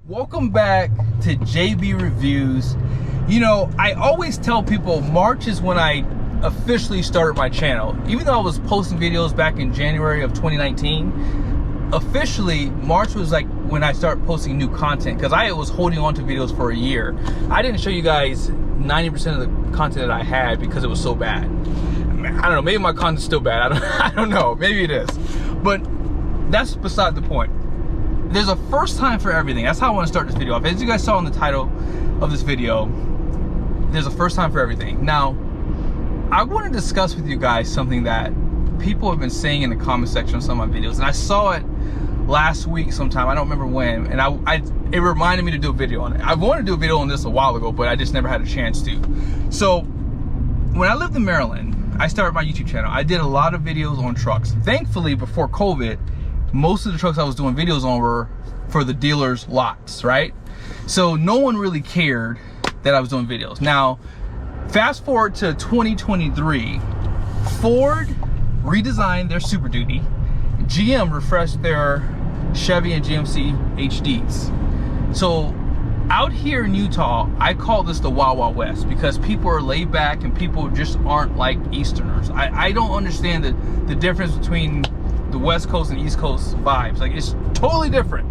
Welcome back to JB Reviews. You know, I always tell people March is when I officially started my channel. Even though I was posting videos back in January of 2019, officially March was like when I started posting new content, because I was holding on to videos for a year. I didn't show you guys 90% of the content that I had because it was so bad. I don't know, maybe my content's still bad. I don't know, maybe it is. But that's beside the point. There's a first time for everything. That's how I want to start this video off. As you guys saw in the title of this video, there's a first time for everything. Now, I want to discuss with you guys something that people have been saying in the comment section of some of my videos, and I saw it last week sometime. I don't remember when, and it reminded me to do a video on it. I wanted to do a video on this a while ago, but I just never had a chance to. So, when I lived in Maryland, I started my YouTube channel. I did a lot of videos on trucks. Thankfully, before COVID, most of the trucks I was doing videos on were for the dealers' lots, right? So no one really cared that I was doing videos. Now, fast forward to 2023, Ford redesigned their Super Duty, GM refreshed their Chevy and GMC HDs. So out here in Utah, I call this the Wild Wild West because people are laid back and people just aren't like Easterners. I don't understand the difference between the West Coast and East Coast vibes. Like, it's totally different.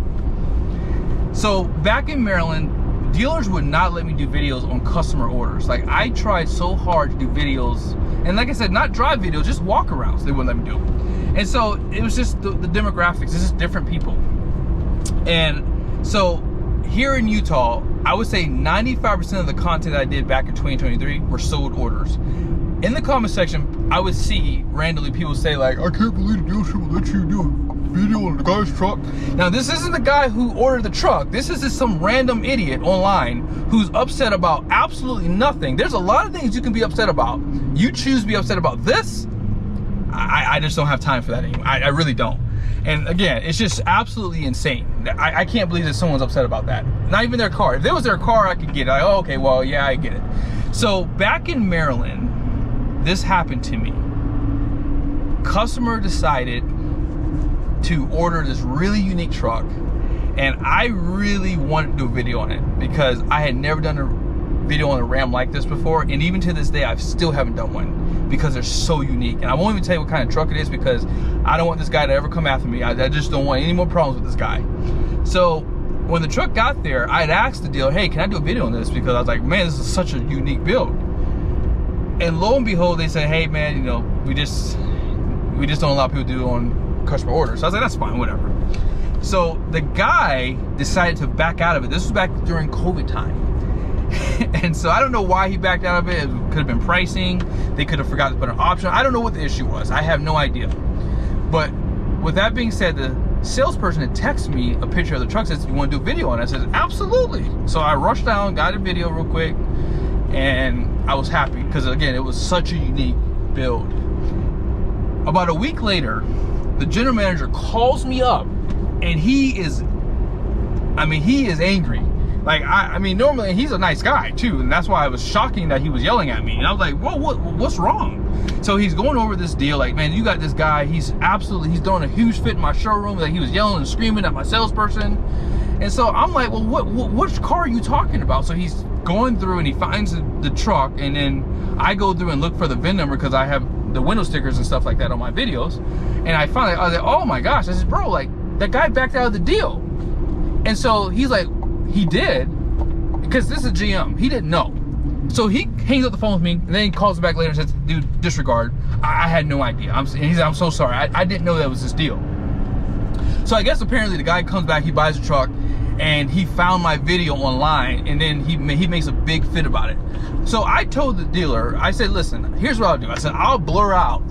So back in Maryland, dealers would not let me do videos on customer orders. Like, I tried so hard to do videos, and like I said, not drive videos, just walk arounds. They wouldn't let me do. And so it was just the demographics. It's just different people. And so here in Utah, I would say 95% of the content that I did back in 2023 were sold orders. In the comment section, I would see randomly people say like, I can't believe the dealership will let you do a video on the guy's truck. Now, this isn't the guy who ordered the truck. This is just some random idiot online who's upset about absolutely nothing. There's a lot of things you can be upset about. You choose to be upset about this. I just don't have time for that anymore. I really don't. And again, it's just absolutely insane. I can't believe that someone's upset about that. Not even their car. If it was their car, I could get it. Like, oh, okay, well, yeah, I get it. So back in Maryland, this happened to me. Customer decided to order this really unique truck, and I really wanted to do a video on it because I had never done a video on a Ram like this before, and even to this day I still haven't done one because they're so unique. And I won't even tell you what kind of truck it is because I don't want this guy to ever come after me. I just don't want any more problems with this guy. So when the truck got there, I had asked the dealer, hey, can I do a video on this? Because I was like, man, this is such a unique build. And lo and behold, they said, hey man, you know, we just don't allow people to do it on customer orders. So I was like, that's fine, whatever. So the guy decided to back out of it. This was back during COVID time. And so I don't know why he backed out of it. It could have been pricing. They could have forgot to put an option. I don't know what the issue was. I have no idea. But with that being said, the salesperson had texted me a picture of the truck, says, you want to do a video on it? I said, absolutely. So I rushed down, got a video real quick, and I was happy because, again, it was such a unique build. About a week later, the general manager calls me up, and he is angry. Like, I mean, normally he's a nice guy too, and that's why it was shocking that he was yelling at me. And I was like, whoa, what's wrong? So he's going over this deal, like, man, you got this guy, he's throwing a huge fit in my showroom. Like, he was yelling and screaming at my salesperson. And so I'm like, well, which car are you talking about? So he's going through and he finds the truck, and then I go through and look for the VIN number because I have the window stickers and stuff like that on my videos. And I was like, oh my gosh. I said, bro, like, that guy backed out of the deal. And so he's like, he did, because this is GM. He didn't know. So he hangs up the phone with me, and then he calls back later and says, dude, disregard. I had no idea. And he's like, I'm so sorry. I didn't know that was this deal. So I guess apparently the guy comes back, he buys a truck, and he found my video online, and then he makes a big fit about it. So I told the dealer, I said, listen, here's what I'll do. I said, I'll blur out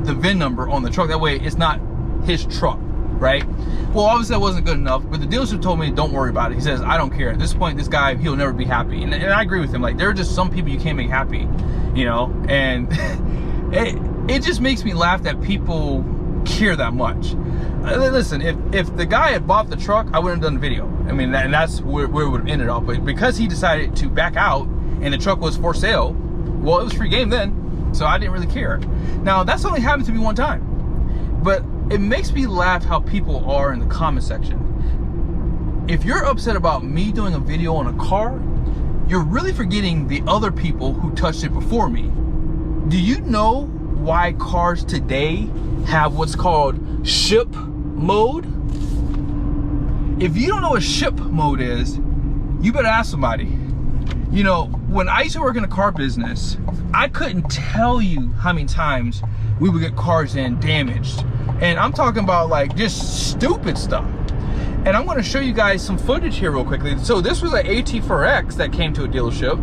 the VIN number on the truck. That way it's not his truck, right? Well, obviously that wasn't good enough, but the dealership told me, don't worry about it. He says, I don't care. At this point, this guy, he'll never be happy. And I agree with him. Like, there are just some people you can't make happy, you know? And it just makes me laugh that people care that much. Listen, if the guy had bought the truck, I wouldn't have done the video. I mean, and that's where it would have ended off. But because he decided to back out and the truck was for sale, well, it was free game then, so I didn't really care. Now, that's only happened to me one time. But it makes me laugh how people are in the comment section. if you're upset about me doing a video on a car, you're really forgetting the other people who touched it before me. Do you know why cars today have what's called ship mode? If you don't know what ship mode is, you better ask somebody. You know, when I used to work in the car business, I couldn't tell you how many times we would get cars in damaged. And I'm talking about like just stupid stuff. And I'm gonna show you guys some footage here real quickly. So this was an AT4X that came to a dealership,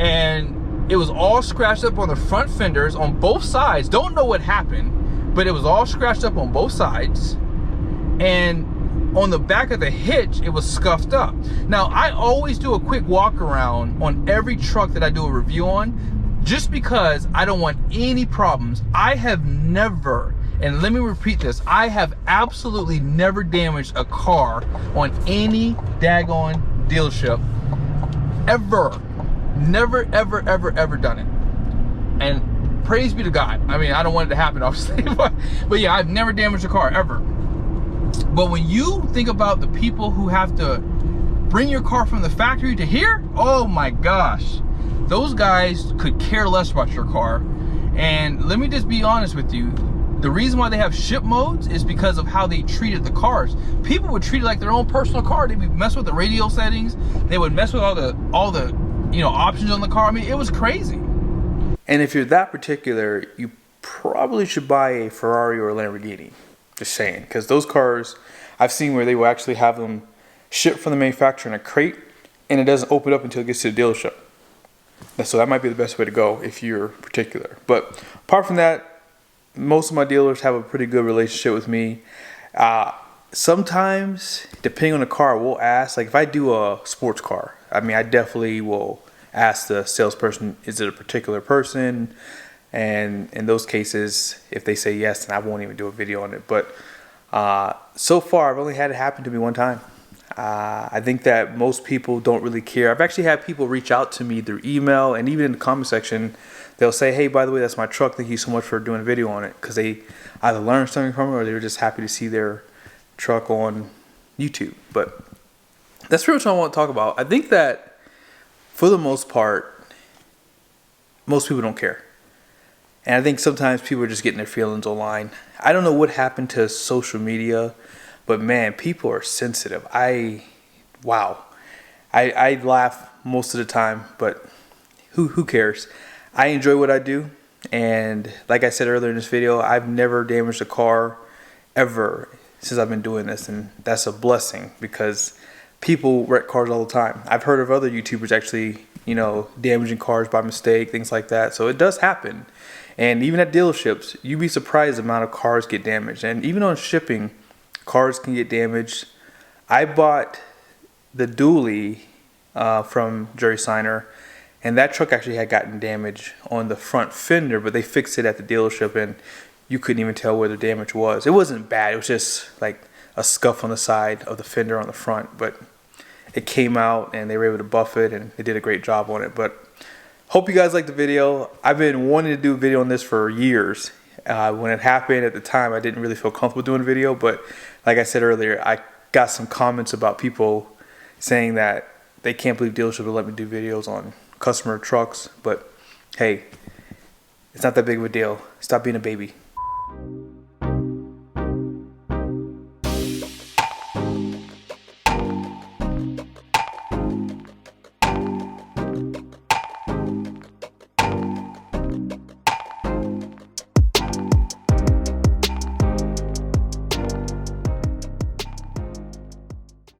and it was all scratched up on the front fenders on both sides. Don't know what happened, but it was all scratched up on both sides. And on the back of the hitch, it was scuffed up. Now, I always do a quick walk around on every truck that I do a review on, just because I don't want any problems. I have never, and let me repeat this, I have absolutely never damaged a car on any daggone dealership, ever. Never, ever, ever, ever done it. And praise be to God. I mean, I don't want it to happen, obviously, but yeah, I've never damaged a car, ever. But when you think about the people who have to bring your car from the factory to here, oh my gosh, those guys could care less about your car. And let me just be honest with you, the reason why they have ship modes is because of how they treated the cars. People would treat it like their own personal car. They would mess with the radio settings. They would mess with all the you know, options on the car. I mean, it was crazy. And if you're that particular, you probably should buy a Ferrari or a Lamborghini. Just saying, because those cars, I've seen where they will actually have them shipped from the manufacturer in a crate, and it doesn't open up until it gets to the dealership. So that might be the best way to go if you're particular. But apart from that, most of my dealers have a pretty good relationship with me. Sometimes, depending on the car, we'll ask, like if I do a sports car, I mean, I definitely will ask the salesperson, is it a particular person? And in those cases, if they say yes, then I won't even do a video on it. But so far, I've only had it happen to me one time. I think that most people don't really care. I've actually had people reach out to me through email, and even in the comment section, they'll say, hey, by the way, that's my truck. Thank you so much for doing a video on it. Because they either learned something from it, or they were just happy to see their truck on YouTube. But that's pretty much what I want to talk about. I think that for the most part, most people don't care. And I think sometimes people are just getting their feelings online. I don't know what happened to social media, but man, people are sensitive. Wow. I laugh most of the time, but who cares? I enjoy what I do. And like I said earlier in this video, I've never damaged a car ever since I've been doing this. And that's a blessing, because people wreck cars all the time. I've heard of other YouTubers actually, you know, damaging cars by mistake, things like that. So it does happen. And even at dealerships, you'd be surprised the amount of cars get damaged. And even on shipping, cars can get damaged. I bought the dually from Seiner, and that truck actually had gotten damage on the front fender, but they fixed it at the dealership, and you couldn't even tell where the damage was. It wasn't bad. It was just like a scuff on the side of the fender on the front, but it came out, and they were able to buff it, and they did a great job on it. But hope you guys liked the video. I've been wanting to do a video on this for years. When it happened at the time, I didn't really feel comfortable doing a video, but like I said earlier, I got some comments about people saying that they can't believe dealerships will let me do videos on customer trucks. But hey, it's not that big of a deal. Stop being a baby.